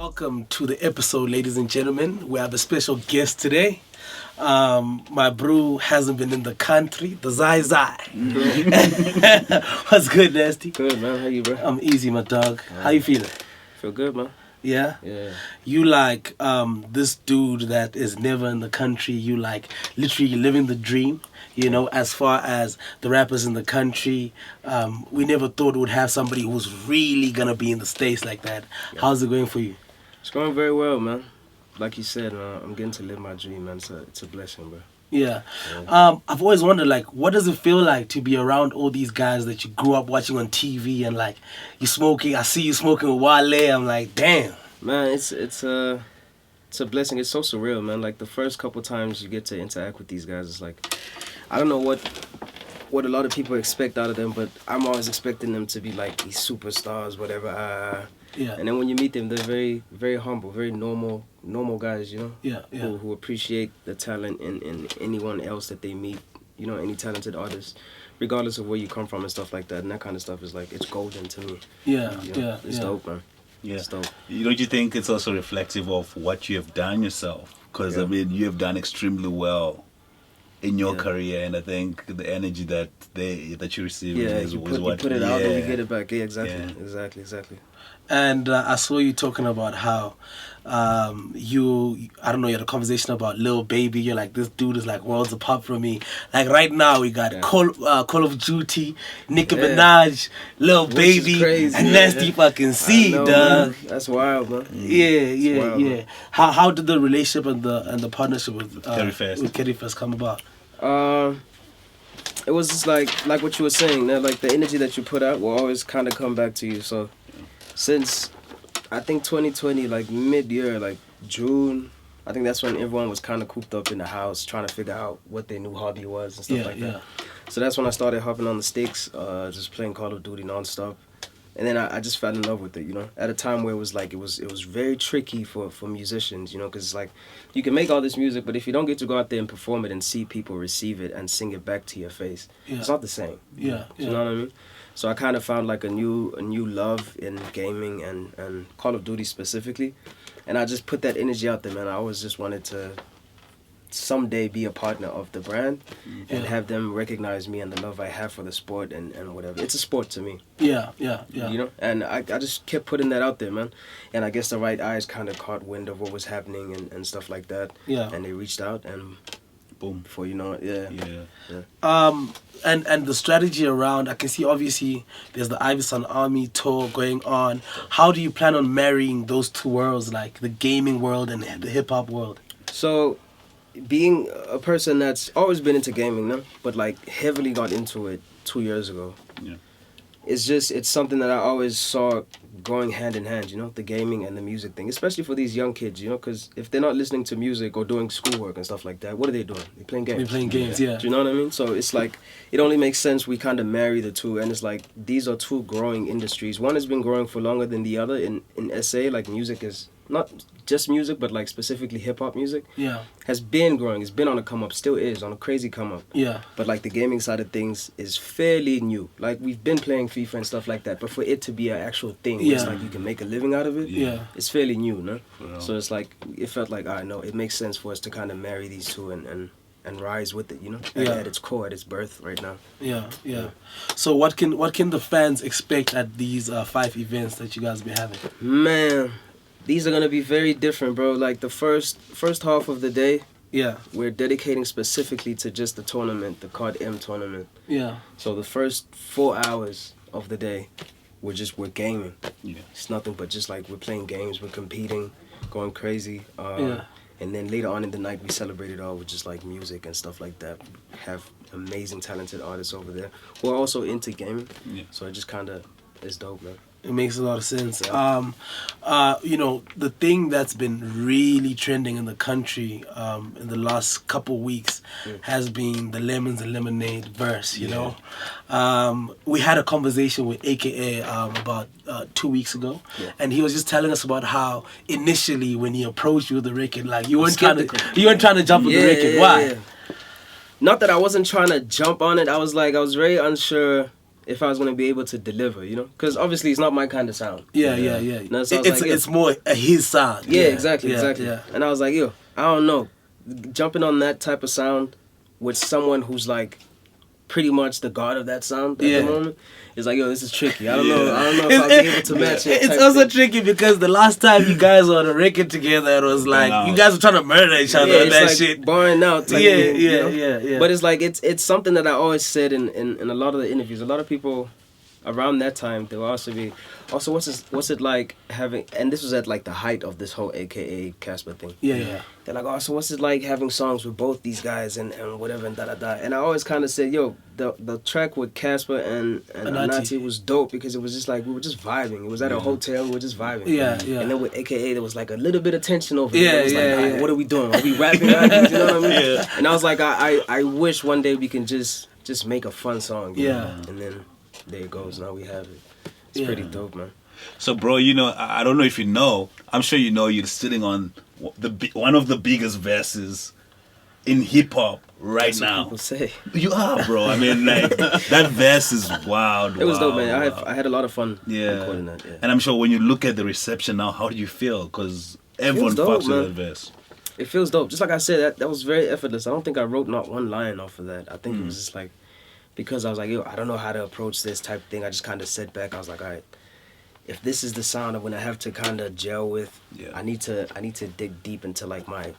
Welcome to the episode, ladies and gentlemen. We have a special guest today. My bro hasn't been in the country, the Zai Zai. What's good, Nasty? Good, man. How you, bro? I'm easy, my dog. How you feeling? Feel good, man. Yeah? Yeah. You like this dude that is never in the country. You like literally living the dream. You know, as far as the rappers in the country, we never thought we'd have somebody who's really gonna be in the States like that. Yeah. How's it going for you? It's going very well, man. Like you said, I'm getting to live my dream, man. It's a blessing, bro. Yeah. I've always wondered, like, what does it feel like to be around all these guys that you grew up watching on TV and, like, you smoking, I see you smoking with Wale, I'm like, damn. Man, it's a blessing. It's so surreal, man. Like, the first couple times you get to interact with these guys, it's like, I don't know what a lot of people expect out of them, but I'm always expecting them to be, like, these superstars, whatever. Yeah. And then when you meet them, they're very, very humble, very normal guys, you know? Yeah. Who appreciate the talent in anyone else that they meet, you know, any talented artist, regardless of where you come from and stuff like that. And that kind of stuff is like, it's golden to me. Yeah, you know? It's dope, man. Yeah. It's dope. Don't you think it's also reflective of what you have done yourself? Because, I mean, you have done extremely well in your career, and I think the energy that you receive is what you put it out and you get it back. Yeah, exactly. And I saw you talking about how you had a conversation about Lil Baby. You're like, this dude is like worlds apart from me. Like right now we got Call of Duty, Nicki Minaj, Lil Baby, crazy, and Nasty fucking C, dog. Man. That's wild, man. Yeah. Man. How did the relationship and the partnership with Kerry Fest come about? It was just like what you were saying. That like the energy that you put out will always kind of come back to you. So since I think 2020, like mid-year, like June, I think that's when everyone was kind of cooped up in the house trying to figure out what their new hobby was and stuff like that. So that's when I started hopping on the sticks, just playing Call of Duty nonstop. And then I just fell in love with it, you know, at a time where it was like, it was very tricky for musicians, you know, because it's like, you can make all this music, but if you don't get to go out there and perform it and see people receive it and sing it back to your face, it's not the same. You know what I mean? So I kind of found like a new love in gaming and Call of Duty specifically. And I just put that energy out there, man. I always just wanted to someday be a partner of the brand and have them recognize me and the love I have for the sport and whatever. It's a sport to me. Yeah. You know, and I just kept putting that out there, man. And I guess the right eyes kind of caught wind of what was happening and stuff like that. Yeah. And they reached out and boom, before you know it, yeah. And the strategy around, I can see obviously there's the Iverson Army tour going on. How do you plan on marrying those two worlds, like the gaming world and the hip-hop world? So, being a person that's always been into gaming, no? But like heavily got into it 2 years ago. Yeah. It's something that I always saw going hand in hand, you know, the gaming and the music thing, especially for these young kids, you know, because if they're not listening to music or doing schoolwork and stuff like that, what are they doing? They're playing games. They're playing games, yeah. Do you know what I mean? So it's like, it only makes sense we kind of marry the two, and it's like, these are two growing industries. One has been growing for longer than the other. In SA, like music is not just music, but like specifically hip-hop music, has been growing. It's been on a come-up, still is, on a crazy come-up. Yeah. But like the gaming side of things is fairly new. Like we've been playing FIFA and stuff like that, but for it to be an actual thing, where it's like you can make a living out of it, it's fairly new, no? So it's like, it felt like, I know, it makes sense for us to kind of marry these two and rise with it, you know, at its core, at its birth right now. Yeah. So what can the fans expect at these 5 events that you guys be having? Man, these are going to be very different, bro. Like the first half of the day, we're dedicating specifically to just the tournament, the Card M tournament. Yeah. So the first 4 hours of the day, we're gaming. Yeah. It's nothing but just like we're playing games, we're competing, going crazy. And then later on in the night, we celebrate it all with just like music and stuff like that. We have amazing, talented artists over there who are also into gaming. Yeah. So it just kind of is dope, man. It makes a lot of sense. You know, the thing that's been really trending in the country in the last couple weeks has been the Lemons and Lemonade verse, you know. We had a conversation with AKA about 2 weeks ago, and he was just telling us about how initially when he approached you with the record, like you weren't trying to jump with the record. Why? Not that I wasn't trying to jump on it. I was very unsure if I was gonna be able to deliver, you know, because obviously it's not my kind of sound. Yeah. No, so I was like, yo. It's more his sound. Yeah, exactly. Yeah. And I was like, yo, I don't know, jumping on that type of sound with someone who's like pretty much the god of that sound at the moment. It's like, yo, this is tricky. I don't know if I'll be able to match it. It's also tricky because the last time you guys were on a record together, it was like you guys were trying to murder each other and that like shit. Barring out. Type thing, you know? Yeah. But it's like it's something that I always said in a lot of the interviews. A lot of people around that time, they will also be, also what's it like having, and this was at like the height of this whole AKA Cassper thing. Yeah. They're like, oh, so what's it like having songs with both these guys and whatever and da. And I always kind of said, yo, the track with Cassper and Anati was dope because it was just like, we were just vibing. It was at a hotel, we were just vibing. Yeah. And then with AKA, there was like a little bit of tension over it. Yeah, It was like, all right, what are we doing? Are we rapping? You know what I mean? Yeah. And I was like, I wish one day we can just make a fun song. You know? And then there it goes. Now we have it. It's pretty dope, man. So, bro, you know, I don't know if you know. I'm sure you know you're sitting on one of the biggest verses in hip hop right now. People say you are, bro. I mean, like that verse is wild. It was dope, man. I had a lot of fun recording that. Yeah. And I'm sure when you look at the reception now, how do you feel? Because everyone fucks with that verse. It feels dope. Just like I said, that was very effortless. I don't think I wrote not one line off of that. I think it was just like, because I was like, yo, I don't know how to approach this type of thing. I just kind of sat back. I was like, all right, if this is the sound I'm gonna have to kind of gel with, I need to dig deep into like my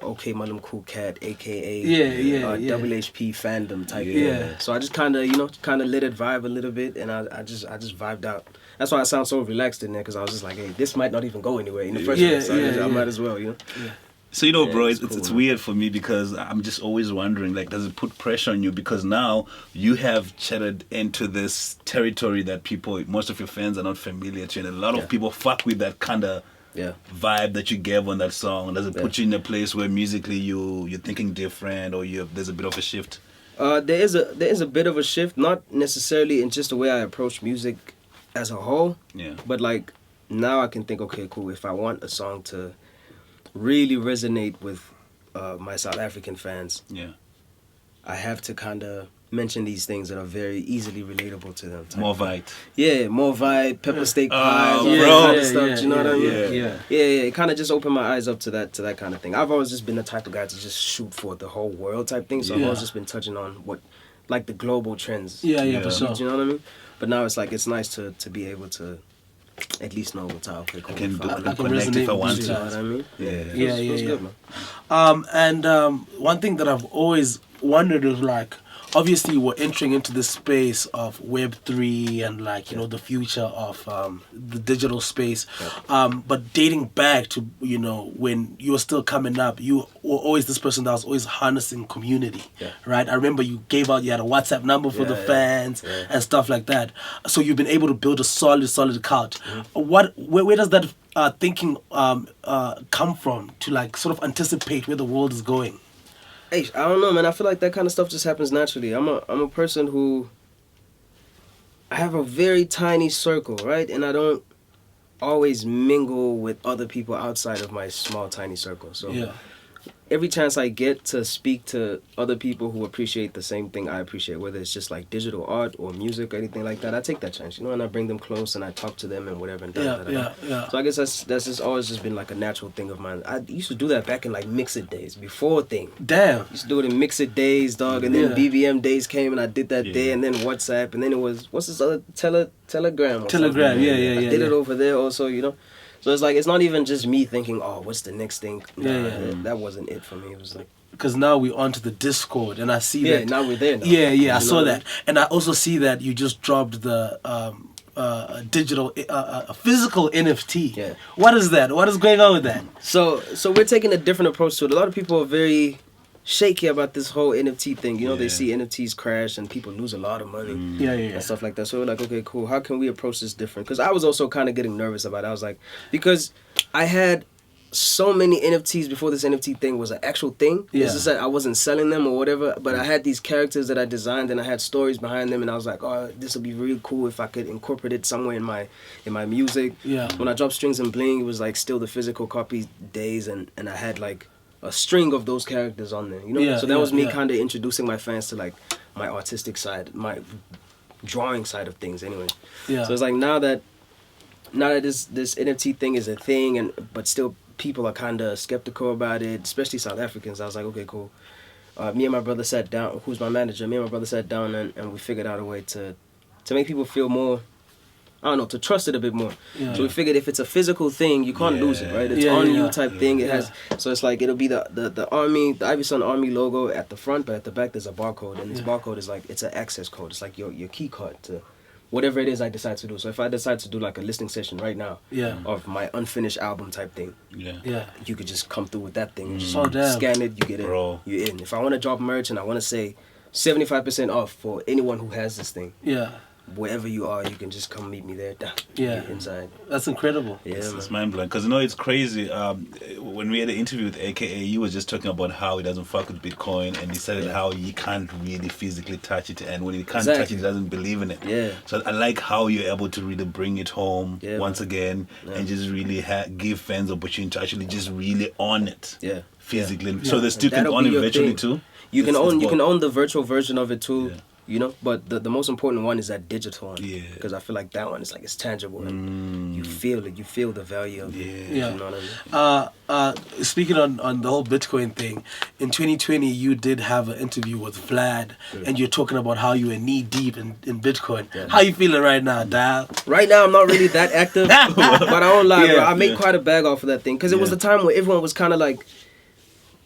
OK Malum Cool Cat, aka WHP fandom type thing. So I just kind of let it vibe a little bit, and I just vibed out. That's why I sound so relaxed in there, because I was just like, hey, this might not even go anywhere in the first place. So I might as well, you know. Yeah. So, you know, bro, it's weird for me because I'm just always wondering, like, does it put pressure on you? Because now you have chatted into this territory that most of your fans are not familiar to, and a lot of people fuck with that kind of vibe that you gave on that song. Does it put you in a place where musically you're thinking different, or there's a bit of a shift? There is a bit of a shift, not necessarily in just the way I approach music as a whole. Yeah. But like now I can think, okay, cool. If I want a song to really resonate with my South African fans, I have to kind of mention these things that are very easily relatable to them. More vibe. Yeah, more vibe, pepper steak pies, all that kind of stuff. You know what I mean? Yeah. It kind of just opened my eyes up to that kind of thing. I've always just been the type of guy to just shoot for the whole world type thing. So I've always just been touching on what, like the global trends. For sure. You know what I mean? But now it's like, it's nice to be able to at least know what's out. Okay, cool. I can connect if I want to. You know what I mean? Yeah. Good, man. And one thing that I've always wondered is like, obviously we're entering into this space of Web3 and like, you know, the future of the digital space. But dating back to, you know, when you were still coming up, you were always this person that was always harnessing community, right? I remember you had a WhatsApp number for the fans and stuff like that. So you've been able to build a solid cult. Where does that thinking come from to like sort of anticipate where the world is going? Hey, I don't know, man. I feel like that kind of stuff just happens naturally. I'm a person who, I have a very tiny circle, right? And I don't always mingle with other people outside of my small, tiny circle. So every chance I get to speak to other people who appreciate the same thing I appreciate, whether it's just like digital art or music or anything like that, I take that chance, you know, and I bring them close and I talk to them and whatever. And So I guess that's just always just been like a natural thing of mine. I used to do that back in like Mixit days, before thing. Damn. I used to do it in Mixit days, dog, and then BBM days came and I did that there, and then WhatsApp, and then it was, what's this other, Telegram? I did it over there also, you know. So it's like, it's not even just me thinking, oh, what's the next thing? That wasn't it for me. It was like, because now we're onto the Discord, and I see that. Yeah, now we're there now. Yeah, I saw that. And I also see that you just dropped the digital, physical NFT. Yeah. What is that? What is going on with that? So we're taking a different approach to it. A lot of people are very shaky about this whole NFT thing. You know, they see NFTs crash and people lose a lot of money. And stuff like that. So we're like, okay, cool. How can we approach this different? Because I was also kind of getting nervous about it. I was like, because I had so many NFTs before this NFT thing was an actual thing. It's just that I wasn't selling them or whatever, but I had these characters that I designed and I had stories behind them, and I was like, oh, this would be really cool if I could incorporate it somewhere in my music. When I dropped Strings and Bling, it was like still the physical copy days, and I had like a string of those characters on there, you know. So that was me kind of introducing my fans to like my artistic side, my drawing side of things anyway. Yeah. So it's like now that this NFT thing is a thing, but still people are kind of skeptical about it, especially South Africans. I was like, okay, cool. Me and my brother sat down, who's my manager, me and my brother sat down and we figured out a way to make people feel more, I don't know, to trust it a bit more. Yeah. So we figured if it's a physical thing, you can't lose it, right? It's on you type thing. It has, so it's like it'll be the Army, the Ivy Sun Army logo at the front, but at the back there's a barcode, and this barcode is like, it's an access code. It's like your key card to whatever it is I decide to do. So if I decide to do like a listening session right now of my unfinished album type thing, you could just come through with that thing. Just scan it, you get it, you're in. If I want to drop merch and I want to say 75% off for anyone who has this thing, wherever you are, you can just come meet me there. Inside. That's incredible. Yeah, it's mind blowing. Because it's crazy. When we had an interview with AKA, he was just talking about how he doesn't fuck with Bitcoin, and he said how he can't really physically touch it, and when he can't touch it, he doesn't believe in it. Yeah. So I like how you're able to really bring it home once again, and just really give fans the opportunity to actually just really own it. Yeah. Physically. Yeah. So they still can own it virtually too. You can own the virtual version of it too. Yeah. You know, but the most important one is that digital one. Yeah. Because I feel like that one is like, it's tangible. And you feel it. You feel the value of it. Yeah. You know what I mean? Speaking on the whole Bitcoin thing, in 2020 you did have an interview with Vlad, and you're talking about how you were knee deep in Bitcoin. Yeah. How you feeling right now, Dial? Right now I'm not really that active, but I don't lie, bro. I made quite a bag off of that thing because it was the time where everyone was kind of like,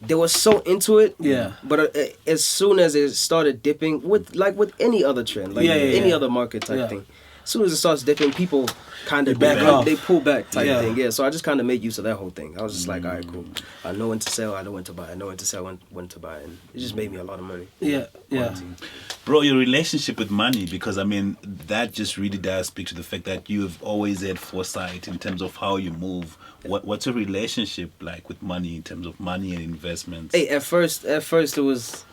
they were so into it, but as soon as it started dipping, with any other trend, any other market type thing, as soon as it starts dipping, people kind of they pull back type thing. Yeah, so I just kind of made use of that whole thing. I was just like, all right, cool. I know when to sell, I know when to buy. I know when to sell, when to buy, and it just made me a lot of money. Yeah. Bro, your relationship with money, because I mean that just really does speak to the fact that you've always had foresight in terms of how you move. What's your relationship like with money in terms of money and investments? Hey, at first it was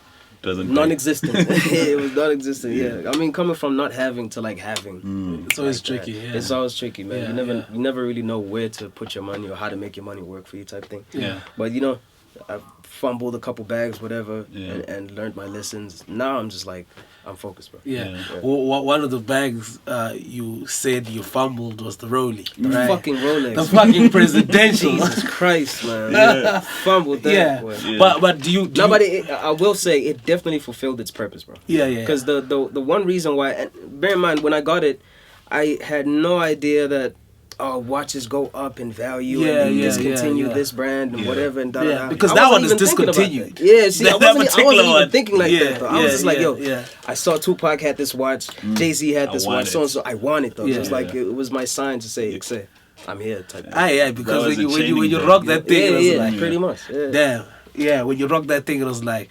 non-existent. It was non-existent. Yeah, I mean, coming from not having to like having, it's always tricky. Yeah. It's always tricky, man. You never really know where to put your money or how to make your money work for you, type thing. Yeah. But you know, I fumbled a couple bags, whatever, and learned my lessons. Now I'm just like, I'm focused, bro. Yeah. Well, one of the bags you said you fumbled was the Rollie. Right? Fucking Rolex. The fucking presidential. Jesus Christ, man. Fumbled that. Yeah. But do you? I will say it definitely fulfilled its purpose, bro. Yeah. Because the one reason why, and bear in mind, when I got it, I had no idea that watches go up in value and they discontinue this brand and whatever and da da da. Because that one is discontinued. Yeah, see, I wasn't even thinking like that though. I was just like, yo, I saw Tupac had this watch, Jay-Z had this watch, so and so. I want it though. So it's like it was my sign to say, I'm here type thing. Because when you rock that thing, it was like pretty much. Damn. Yeah, when you rock that thing, it was like,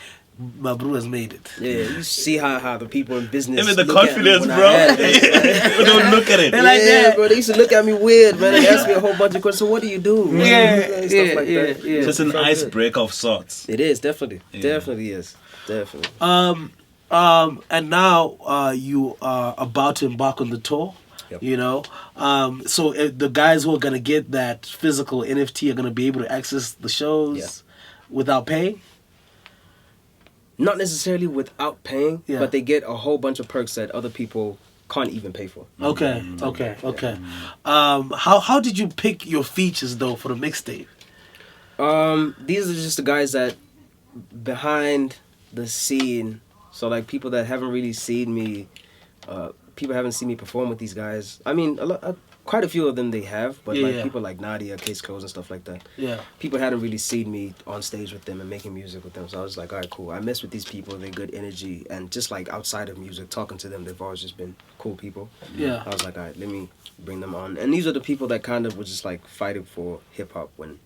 my bro has made it. Yeah, you see how the people in business. Even the confidence, bro. People don't look at it. They're like, bro. They used to look at me weird, man. They asked me a whole bunch of questions. So what do you do? Stuff like that. Yeah. Just an icebreaker of sorts. It is definitely, definitely is, definitely. And now you are about to embark on the tour. Yep. You know, so the guys who are gonna get that physical NFT are gonna be able to access the shows without paying. Not necessarily without paying, but they get a whole bunch of perks that other people can't even pay for. Okay. How did you pick your features though for the mixtape? These are just the guys that behind the scene. So like people that haven't really seen me, people haven't seen me perform with these guys. I mean, quite a few of them they have, but people like Nadia, Case Close and stuff like that. Yeah. People hadn't really seen me on stage with them and making music with them. So I was like, all right, cool. I mess with these people, they're good energy, and just like outside of music, talking to them, they've always just been cool people. Yeah. I was like, all right, let me bring them on. And these are the people that kind of were just like fighting for hip hop when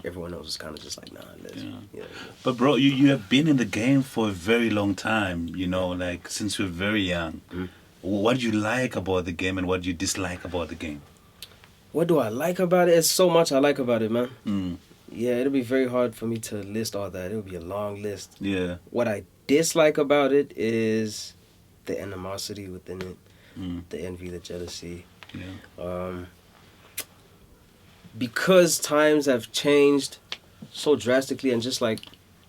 everyone else was kind of just like, nah, let's. Yeah. But bro, you have been in the game for a very long time, you know, like since you were very young. Mm-hmm. What do you like about the game and what do you dislike about the game? What do I like about it? It's so much I like about it, man. Yeah, it'll be very hard for me to list all that. It'll be a long list. Yeah. What I dislike about it is the animosity within it, the envy, the jealousy. Yeah. Because times have changed so drastically and just like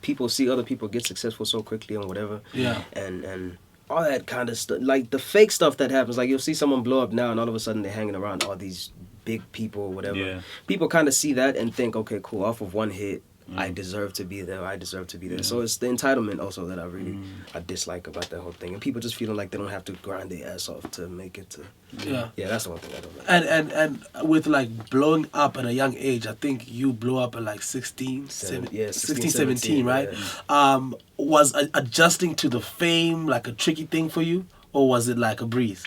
people see other people get successful so quickly and whatever. Yeah. And all that kind of stuff, like the fake stuff that happens. Like you'll see someone blow up now, and all of a sudden they're hanging around all these big people or whatever. Yeah. People kind of see that and think, okay, cool, off of one hit, I deserve to be there. I deserve to be there. So it's the entitlement also that I dislike about that whole thing, and people just feeling like they don't have to grind their ass off to make it to. Yeah, that's the one thing I don't like. And with like blowing up at a young age, I think you blew up at like 16, 17, right? Yeah. Was adjusting to the fame like a tricky thing for you, or was it like a breeze?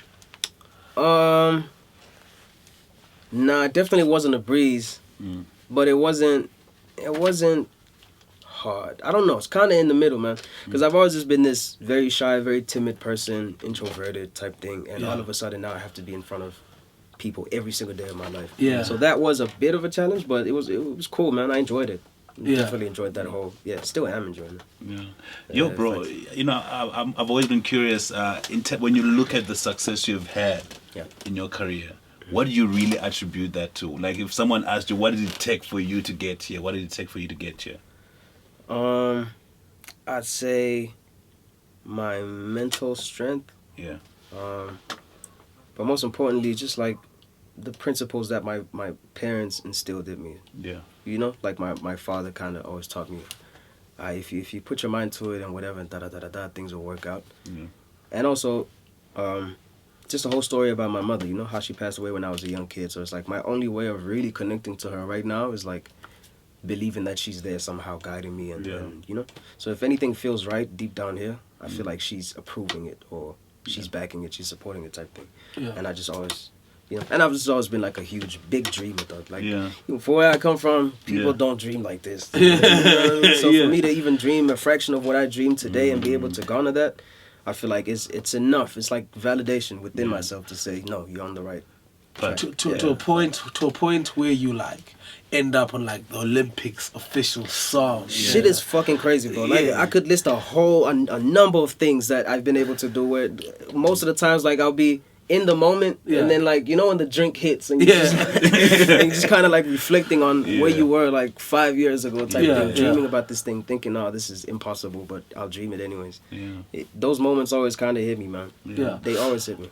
Nah, it definitely wasn't a breeze, but it wasn't hard. I don't know. It's kind of in the middle, man. Because I've always just been this very shy, very timid person, introverted type thing, and all of a sudden now I have to be in front of people every single day of my life. Yeah. So that was a bit of a challenge, but it was cool, man. I enjoyed it. Definitely enjoyed that whole. Yeah, still am enjoying it. Yeah. Yo, bro. You know, I've always been curious. When you look at the success you've had in your career, what do you really attribute that to? Like, if someone asked you, what did it take for you to get here? What did it take for you to get here? I'd say my mental strength. Yeah. But most importantly, just like the principles that my parents instilled in me. Yeah. You know, like my father kind of always taught me, if you put your mind to it and whatever, and things will work out. Yeah. And also, just a whole story about my mother, you know, how she passed away when I was a young kid. So it's like my only way of really connecting to her right now is like believing that she's there somehow guiding me and you know. So if anything feels right deep down here, I feel like she's approving it or she's backing it, she's supporting it type thing. Yeah. And I just always, you know, and I've just always been like a huge, big dreamer, though. Like, you know, for where I come from, people don't dream like this. You know what I mean? So for me to even dream a fraction of what I dream today and be able to garner that, I feel like it's enough. It's like validation within myself to say, no, you're on the right track. To a point where you like end up on like the Olympics official song. Shit is fucking crazy, bro. Like I could list a number of things that I've been able to do where most of the times like I'll be in the moment and then like, you know, when the drink hits and you just kind of like reflecting on where you were like 5 years ago type thing, dreaming about this thing, thinking, oh, this is impossible, but I'll dream it anyways. Those moments always kind of hit me, man. They always hit me.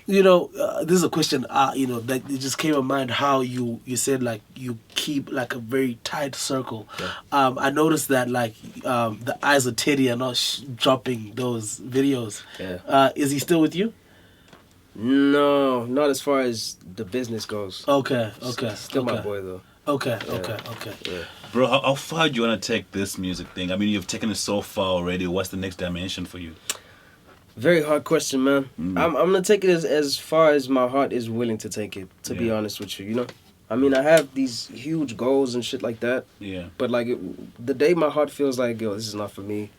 You know, this is a question you know, that it just came to mind, how you said like you keep like a very tight circle. I noticed that like the eyes of Teddy are not dropping those videos. Is he still with you? No, not as far as the business goes. Okay. Still my boy though. Okay. Yeah. Bro, how far do you want to take this music thing? I mean, you've taken it so far already. What's the next dimension for you? Very hard question, man. I'm gonna take it as far as my heart is willing to take it, to be honest with you, you know? I mean, I have these huge goals and shit like that. Yeah. But like, the day my heart feels like, yo, this is not for me,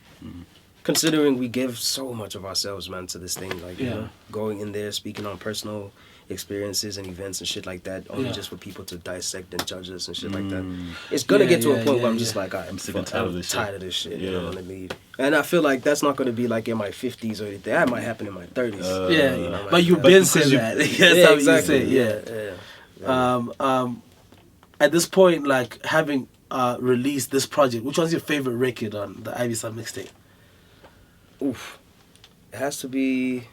considering we give so much of ourselves, man, to this thing, like, you know, going in there, speaking on personal experiences and events and shit like that, only just for people to dissect and judge us and shit like that. It's gonna get to a point where I'm just like, I'm sick and tired of this shit. You know what I mean? And I feel like that's not gonna be like in my 50s or anything. That might happen in my 30s. You know, but you've been saying that. That's exactly. At this point, like having released this project, which was your favorite record on the Ivy Sun mixtape? Oof. It has to be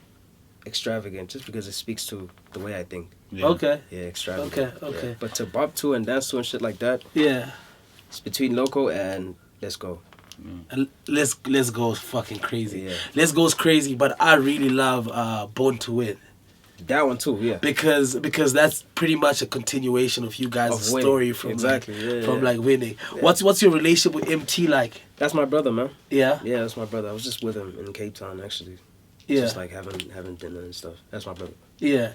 Extravagant, just because it speaks to the way I think. Okay. Yeah, Extravagant. Okay. Yeah. But to bop to and dance to and shit like that, it's between Loco and Let's Go. And Let's Go is fucking crazy. Let's Go is crazy, but I really love Born to Win. That one too, because that's pretty much a continuation of you guys' story from like winning. What's your relationship with MT like? That's my brother, man. Yeah, that's my brother. I was just with him in Cape Town actually. Just like having dinner and stuff. That's my brother. Yeah.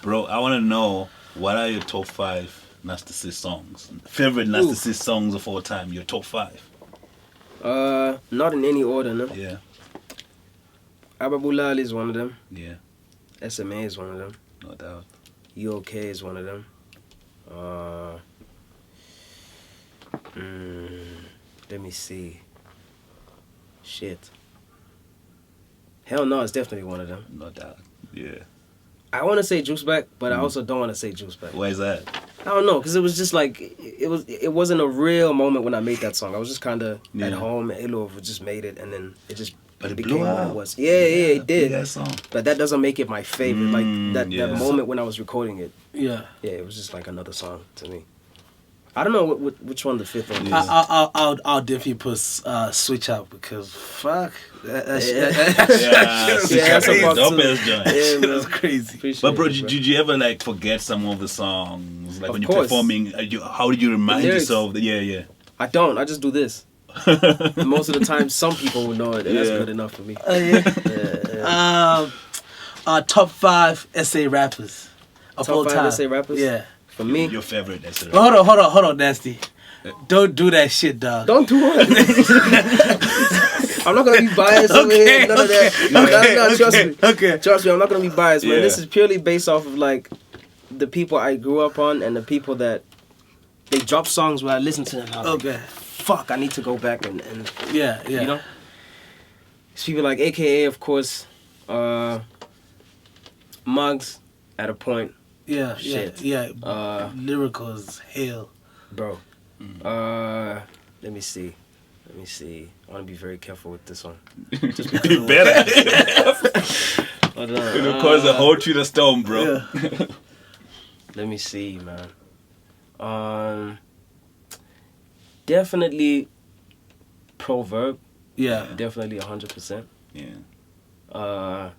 Bro, I want to know, what are your top 5 Nasty songs? Favorite Nasty songs of all time? Your top 5? Not in any order, no. Yeah. Ababulal is one of them. Yeah. SMA is one of them. No doubt. You Okay is one of them. Let me see. Shit. Hell No is definitely one of them. No doubt. Yeah. I want to say Juice Back, but I also don't want to say Juice Back. Why is that? I don't know, because it was just like, it wasn't a real moment when I made that song. I was just kind of at home, and Halo just made it, and then it just But it became blew what up. it was. Yeah, it did. That song. But that doesn't make it my favorite. Like that yeah. moment when I was recording it. Yeah. Yeah, it was just like another song to me. I don't know which one the fifth one is. I'll definitely put Switch Out because fuck that shit. That's a a pop dope too. ass joint. Yeah, That was crazy. Appreciate But bro, it, did you ever like forget some of the songs? Like Of when you're course. performing, how did you remind lyrics. yourself that yeah. I don't. I just do this. Most of the time, some people will know it, and that's Yeah. good enough for me. Top 5 SA rappers of all Top 5 time. SA rappers? Yeah. For me, Your favorite, that's it. But hold on, Nasty. Don't do that shit, dog. don't do it. I'm not gonna be biased over here. None of that. No, trust me. Okay. Trust me, I'm not gonna be biased, man. Yeah. This is purely based off of like the people I grew up on and the people that they drop songs where I listen to them. And I'm like, Okay. fuck, I need to go back and Yeah. you know. It's people like AKA, of course, Muggs at a point, Yeah. Shit. Yeah. Lyrical as hell. bro. Let me see. I want to be very careful with this one. Just because You better. Hold It'll on. cause a whole tree to storm, bro. Yeah. Let me see, man. Definitely Proverb. Yeah. Definitely 100%. Yeah.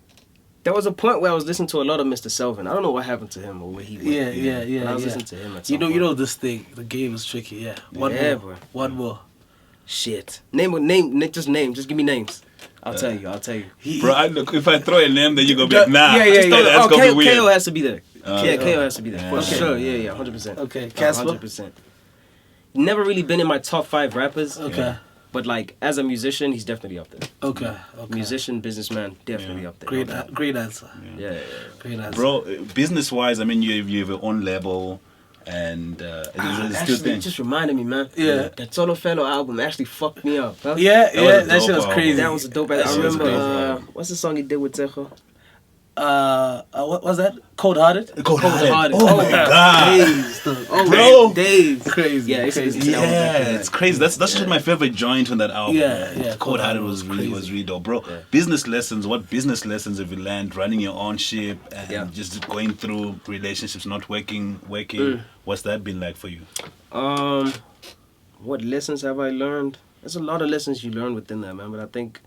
There was a point where I was listening to a lot of Mr. Selvin. I don't know what happened to him or where he went. Yeah. But I was listening to him at some You point. know this thing. The game is tricky. Yeah. One Yeah, more. bro. One more. Shit. Name. Just name. Just give me names. I'll tell you. Bro, look, if I throw a name, then you gonna be like, nah. Yeah. That's gonna be weird. KO has to be there. Okay. KO has to be there. For Okay. sure. Yeah. 100%. Okay. Cassper. 100%. Never really been in my top 5 rappers. Okay. But like as a musician, he's definitely up there. Okay. Musician, businessman, definitely up there. Great. No doubt. Great answer. Yeah. Great answer. Bro, business wise, I mean, you have your own label, and it's still Actually, thing. it just reminded me, man. Yeah. That Solo Fellow album actually fucked me up. Huh? Yeah. was a That shit dope was crazy. That was a dope. That I shit was remember. crazy. What's the song he did with Tejo? What was that? Cold Hearted. Cold-Hearted. Oh my god. Days. Oh Bro. my days. Crazy. Yeah, it's crazy. crazy. Yeah, it's crazy. That's just my favorite joint on that album. Yeah. Cold Hearted was crazy. really dope, bro. Business lessons. What business lessons have you learned running your own ship and just going through relationships not working? What's that been like for you? What lessons have I learned? There's a lot of lessons you learn within that, man. But I think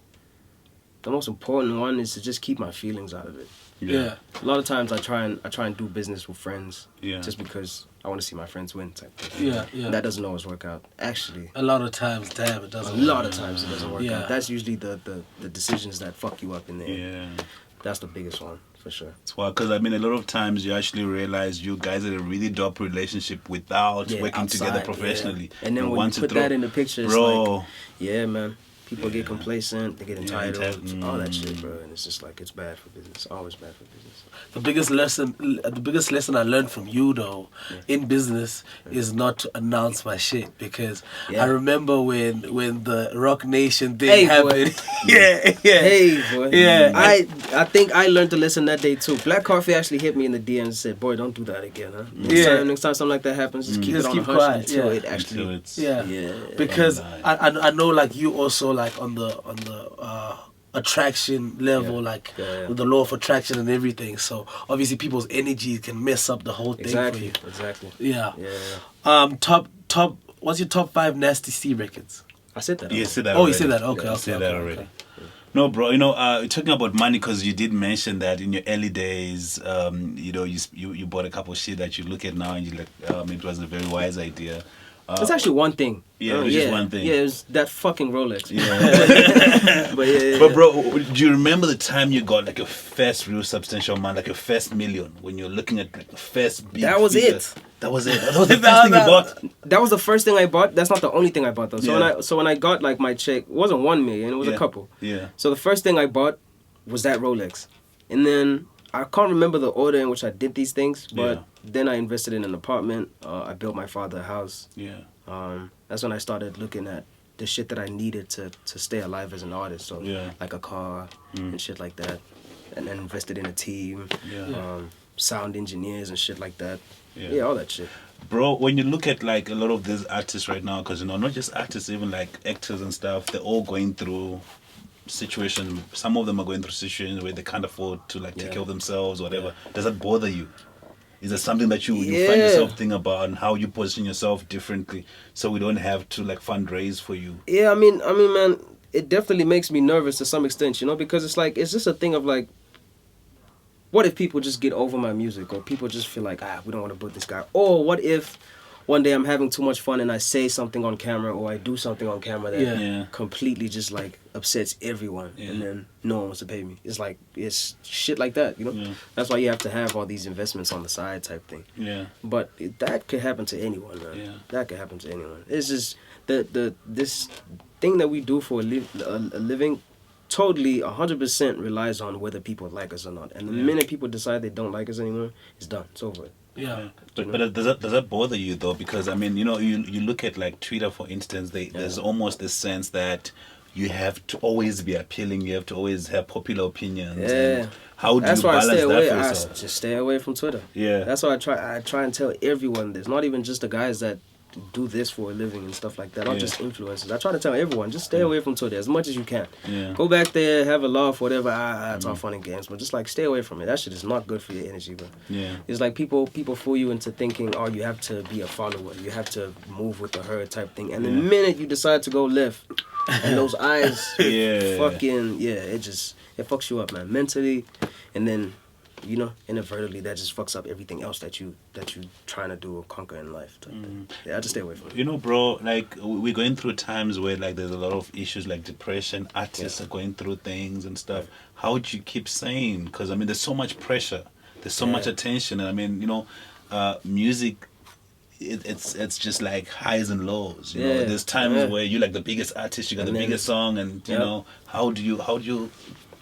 the most important one is to just keep my feelings out of it. Yeah. A lot of times I try and do business with friends. Yeah. Just because I want to see my friends win type thing. Yeah. That doesn't always work out. Actually, A lot of times, damn, it doesn't. a lot of times it doesn't work Yeah. out. That's usually the decisions that fuck you up in the end. Yeah. That's the biggest one for sure. It's wild because I mean, a lot of times you actually realize you guys had a really dope relationship without working together outside, professionally. yeah. And then when once you put throw- that in the picture, it's bro. like, yeah, man. People get complacent, they get entitled, entitled. all that shit, bro. And it's just like, it's bad for business. Always bad for business. The biggest lesson I learned from you though in business is not to announce my shit because I remember when the Rock Nation thing happened. yeah. Hey, boy. Yeah. I think I learned to listen that day too. Black Coffee actually hit me in the DM and said, "Boy, don't do that again, huh? Next time something like that happens, just keep it on the hush quiet, until yeah. it actually." Yeah. Because I know like you also like on the attraction level, with the law of attraction and everything. So obviously people's energy can mess up the whole thing for you. Exactly. Yeah. Yeah. Top. What's your top 5 Nasty C records? I said that. You said that. Oh, already. you said that. Okay. You Okay. said that already. Okay. No, bro. You know, talking about money, because you did mention that in your early days, you bought a couple of shit that you look at now and you're like, it wasn't a very wise idea. It's actually one thing. Yeah, it was just one thing. Yeah, it was that fucking Rolex. Yeah. But But bro, do you remember the time you got like your first real substantial amount, like your first million, when you're looking at like the first big That was figure? it. That was it. That was the first thing you bought. that was the first thing I bought. That's not the only thing I bought though. So Yeah. when I got like my check, it wasn't 1 million. It was a couple. Yeah. So the first thing I bought was that Rolex, and then I can't remember the order in which I did these things, but then I invested in an apartment. I built my father a house. Yeah. That's when I started looking at the shit that I needed to stay alive as an artist. So like a car and shit like that, and then invested in a team, sound engineers and shit like that. Yeah, all that shit. Bro, when you look at like a lot of these artists right now, because not just artists, even like actors and stuff, they're all going through situations. Some of them are going through situations where they can't afford to like take care of themselves or whatever. Does that bother you? Is there something that you find yourself thinking about and how you position yourself differently so we don't have to like fundraise for you? Yeah, I mean, man, it definitely makes me nervous to some extent, you know, because it's like, it's just a thing of like, what if people just get over my music, or people just feel like, we don't want to book this guy? Or what if one day I'm having too much fun and I say something on camera, or I do something on camera that completely just like upsets everyone, and then no one wants to pay me? It's like, it's shit like that, you know? Yeah. That's why you have to have all these investments on the side type thing. Yeah. But that could happen to anyone, man. Yeah. That could happen to anyone. It's just this thing that we do for a living totally 100% relies on whether people like us or not. And the minute people decide they don't like us anymore, it's done. It's over. Yeah. But does that bother you though? Because I mean, you know, you look at like Twitter, for instance. There's almost this sense that you have to always be appealing. You have to always have popular opinions. Yeah. And how do That's you why balance I stay that away. for I yourself? just stay away from Twitter. Yeah. That's why I try and tell everyone this. Not even just the guys that do this for a living and stuff like that. Not just influencers. I try to tell everyone, just stay away from Twitter as much as you can. Yeah. Go back there, have a laugh, whatever. It's all fun and games, but just like stay away from it. That shit is not good for your energy, bro. Yeah. It's like people fool you into thinking, oh, you have to be a follower, you have to move with the herd type thing. And the minute you decide to go left, and those eyes, fucking it fucks you up, man, mentally, and then, you know, inadvertently that just fucks up everything else that you trying to do or conquer in life. Yeah, I just stay away from it. You know, bro, like we're going through times where like there's a lot of issues like depression. Artists are going through things and stuff. How would you keep sane? Because I mean, there's so much pressure, there's so much attention, and I mean, you know, music. It's just like highs and lows. You know, there's times where you're like the biggest artist, you got the biggest song, and you know, how do you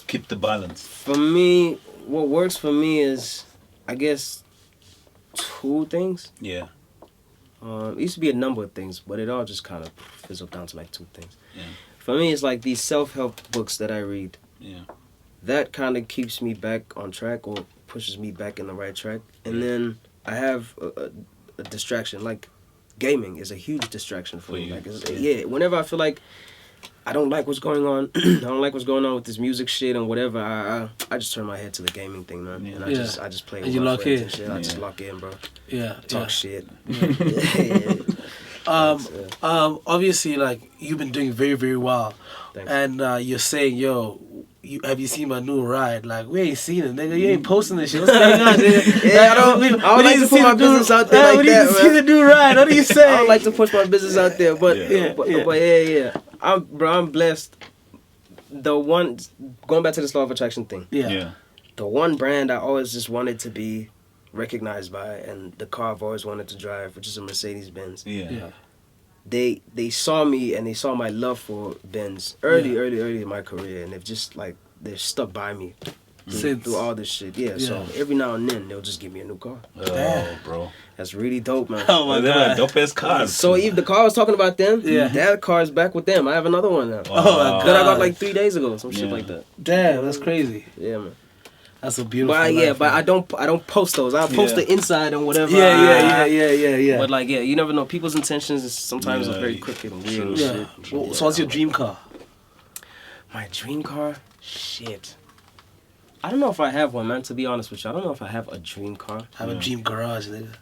keep the balance? For me, what works for me is, I guess, two things. Yeah. It used to be a number of things, but it all just kind of fizzled down to like two things. Yeah. For me, it's like these self-help books that I read. Yeah. That kind of keeps me back on track or pushes me back in the right track. And then I have a distraction. Like gaming is a huge distraction for me. Like, whenever I feel like I don't like what's going on, I don't like what's going on with this music shit and whatever, I just turn my head to the gaming thing, man. And I just play with my friends and shit. I just lock in, bro. Talk shit. Obviously, like, you've been doing very, very well. Thanks. And you're saying, yo, have you seen my new ride? Like, we ain't seen it, nigga. You ain't posting this shit. What's going on, nigga? I don't like to put my business out there like that, man. See the new ride. What do you say? I don't like to push my business out there, but I'm blessed. The one, going back to this law of attraction thing. Yeah. The one brand I always just wanted to be recognized by, and the car I've always wanted to drive, which is a Mercedes-Benz. Yeah. They saw me and they saw my love for Benz early in my career, and they've just like they're stuck by me through all this shit. So every now and then they'll just give me a new car. Oh, bro, that's really dope, man. Oh my god, dope ass cars. So if the car I was talking about them, that car is back with them. I have another one now. Oh my god, that I got like 3 days ago, some shit like that. Damn, that's crazy. Yeah, man. That's a beautiful. But I don't post those. I post the inside and whatever. Yeah. But like, you never know. People's intentions sometimes are very crooked and weird and shit. Well, so what's your dream car? My dream car? Shit. I don't know if I have one, man. To be honest with you, I don't know if I have a dream car. I have a dream garage, nigga.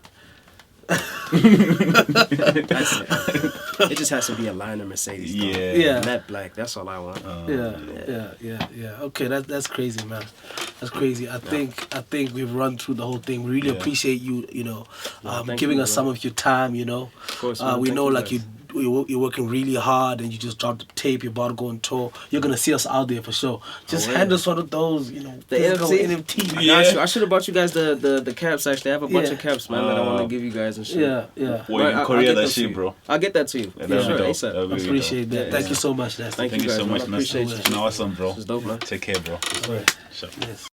It just has to be a line of Mercedes. Yeah. Matte black. That's all I want. Yeah. Okay, that's crazy, man. That's crazy. I think we've run through the whole thing. We really appreciate you, giving us some of your time. You know, of course, man. We know like you're working really hard, and you just dropped the tape. You're about to go on tour. You're gonna see us out there for sure. Just hand us one of those, the NFT. I should have bought you guys the caps. Actually, I have a bunch of caps, man, that I want to give you guys and shit. Yeah. Well, you courier that shit, bro. I'll get that to you. Yeah, sure, ASAP. I appreciate that. Thank you so much, Nasty. Thank you guys, so much, man. I appreciate you. Awesome, bro. This is dope, man. Take care, bro. Right. Sure. Yes.